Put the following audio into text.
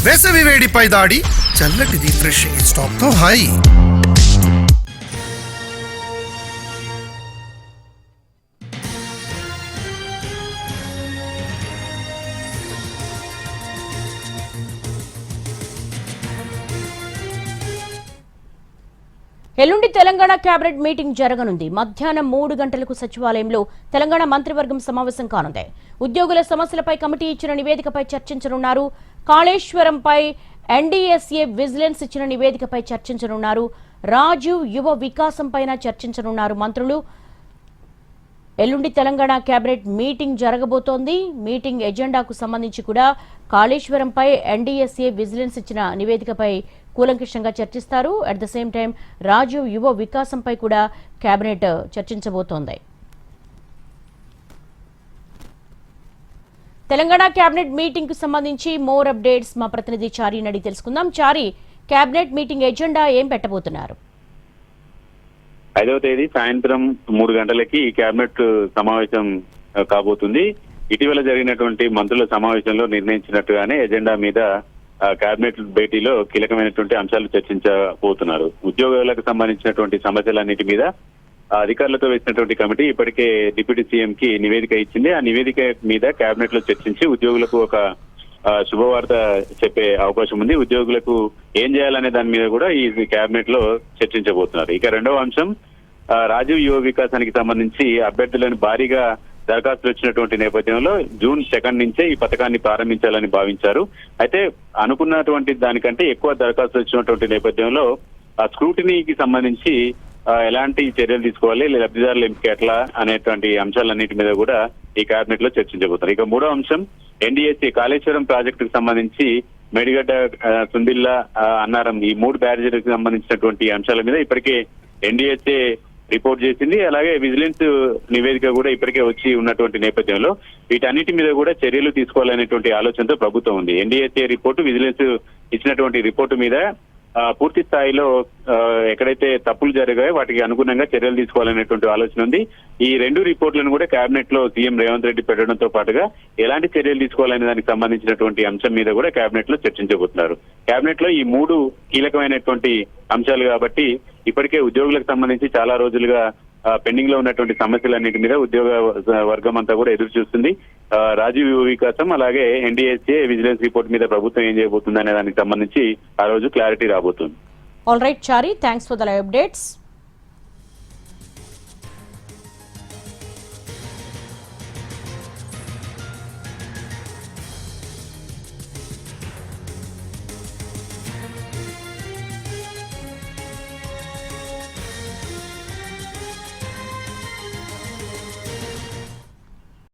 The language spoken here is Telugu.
వేసవి వేడిపై దాడి చల్లటి రిఫ్రెషింగ్ స్టాప్ తో హాయి. ఎల్లుండి తెలంగాణ కేబినెట్ మీటింగ్ జరగనుంది. మధ్యాహ్నం 3 గంటలకు సచివాలయంలో తెలంగాణ మంత్రివర్గం సమావేశం కానుంది. ఉద్యోగుల సమస్యలపై కమిటీ ఇచ్చిన నివేదికపై చర్చించనున్నారు. కాళేశ్వరంపై ఎన్డీఎస్ఏ విజిలెన్స్ ఇచ్చిన నివేదికపై చర్చించనున్నారు. రాజీవ్ యువ వికాసం పైన చర్చించనున్నారు మంత్రులు. ఎల్లుండి తెలంగాణ కేబినెట్ మీటింగ్ జరగబోతోంది. మీటింగ్ ఎజెండాకు సంబంధించి కూడా కాళేశ్వరంపై ఎన్డీఎస్ఏ విజిలెన్స్ ఇచ్చిన నివేదికపై కూలంకషంగా చర్చిస్తారు. At the same time Rajiv Yuva వికాసంపై కూడా కేబినెట్ చర్చించబోతోంది. తెలంగాణ కేబినెట్ మీటింగ్ కు సంబంధించి మోర్ అప్డేట్స్ మా ప్రతినిధి చారి నడి తెలుసుకుందాం. చారి, కేబినెట్ మీటింగ్ ఎజెండా ఏం పెట్టబోతున్నారు? 5వ తేదీ సాయంత్రం 3 గంటలకి ఈ కేబినెట్ సమావేశం కాబోతుంది. ఇటీవల జరిగినటువంటి మంత్రుల సమావేశంలో నిర్ణయించినట్టుగానే ఎజెండా మీద కేబినెట్ భేటీలో కీలకమైనటువంటి అంశాలు చర్చించబోతున్నారు. ఉద్యోగులకు సంబంధించినటువంటి సమస్యలన్నిటి మీద అధికారులతో వేసినటువంటి కమిటీ ఇప్పటికే డిప్యూటీ సీఎం కి నివేదిక ఇచ్చింది. ఆ నివేదిక మీద కేబినెట్ లో చర్చించి ఉద్యోగులకు ఒక శుభవార్త చెప్పే అవకాశం ఉంది. ఉద్యోగులకు ఏం చేయాలనే దాని మీద కూడా ఈ కేబినెట్ లో చర్చించబోతున్నారు. ఇక రెండవ అంశం, రాజీవ్ యువ వికాసానికి సంబంధించి అభ్యర్థులను భారీగా దరఖాస్తులు వచ్చినటువంటి నేపథ్యంలో జూన్ 2 నుంచే ఈ పథకాన్ని ప్రారంభించాలని భావించారు. అయితే అనుకున్నటువంటి దానికంటే ఎక్కువ దరఖాస్తులు వచ్చినటువంటి నేపథ్యంలో ఆ స్క్రూటినీకి సంబంధించి ఎలాంటి చర్యలు తీసుకోవాలి, లబ్ధిదారుల ఎంపిక ఎట్లా అనేటువంటి అంశాలన్నిటి మీద కూడా ఈ కేబినెట్ లో చర్చించబోతున్నారు. ఇక మూడో అంశం, ఎన్డీఎస్ఏ కాళేశ్వరం ప్రాజెక్టుకు సంబంధించి మేడిగడ్డ, సుందిల్లా, అన్నారం ఈ 3 బ్యారేజీలకు సంబంధించినటువంటి అంశాల మీద ఇప్పటికే ఎన్డీఎస్ఏ రిపోర్ట్ చేసింది. అలాగే విజిలెన్స్ నివేదిక కూడా ఇప్పటికే వచ్చి ఉన్నటువంటి నేపథ్యంలో వీటన్నిటి మీద కూడా చర్యలు తీసుకోవాలనేటువంటి ఆలోచనతో ప్రభుత్వం ఉంది. ఎన్డీఎస్ఏ రిపోర్టు, విజిలెన్స్ ఇచ్చినటువంటి రిపోర్టు మీద పూర్తి స్థాయిలో ఎక్కడైతే తప్పులు జరిగాయో వాటికి అనుగుణంగా చర్యలు తీసుకోవాలనేటువంటి ఆలోచన ఉంది. ఈ 2 రిపోర్టులను కూడా కేబినెట్ లో సీఎం రేవంత్ రెడ్డి పెట్టడంతో పాటుగా ఎలాంటి చర్యలు తీసుకోవాలనే దానికి సంబంధించినటువంటి అంశం మీద కూడా కేబినెట్ లో చర్చించబోతున్నారు. కేబినెట్ లో ఈ 3 కీలకమైనటువంటి అంశాలు కాబట్టి ఇప్పటికే ఉద్యోగులకు సంబంధించి చాలా రోజులుగా పెండింగ్ లో ఉన్నటువంటి సమస్యలన్నిటి మీద ఉద్యోగ వర్గం అంతా కూడా ఎదురు చూస్తుంది. రాజీవ్ యువ వికాసం అలాగే ఎన్డీఎస్ఏ విజిలెన్స్ రిపోర్ట్ మీద ప్రభుత్వం ఏం చేయబోతుంది అనే దానికి సంబంధించి ఆ రోజు క్లారిటీ రాబోతుంది. All right Chari, thanks for the live updates.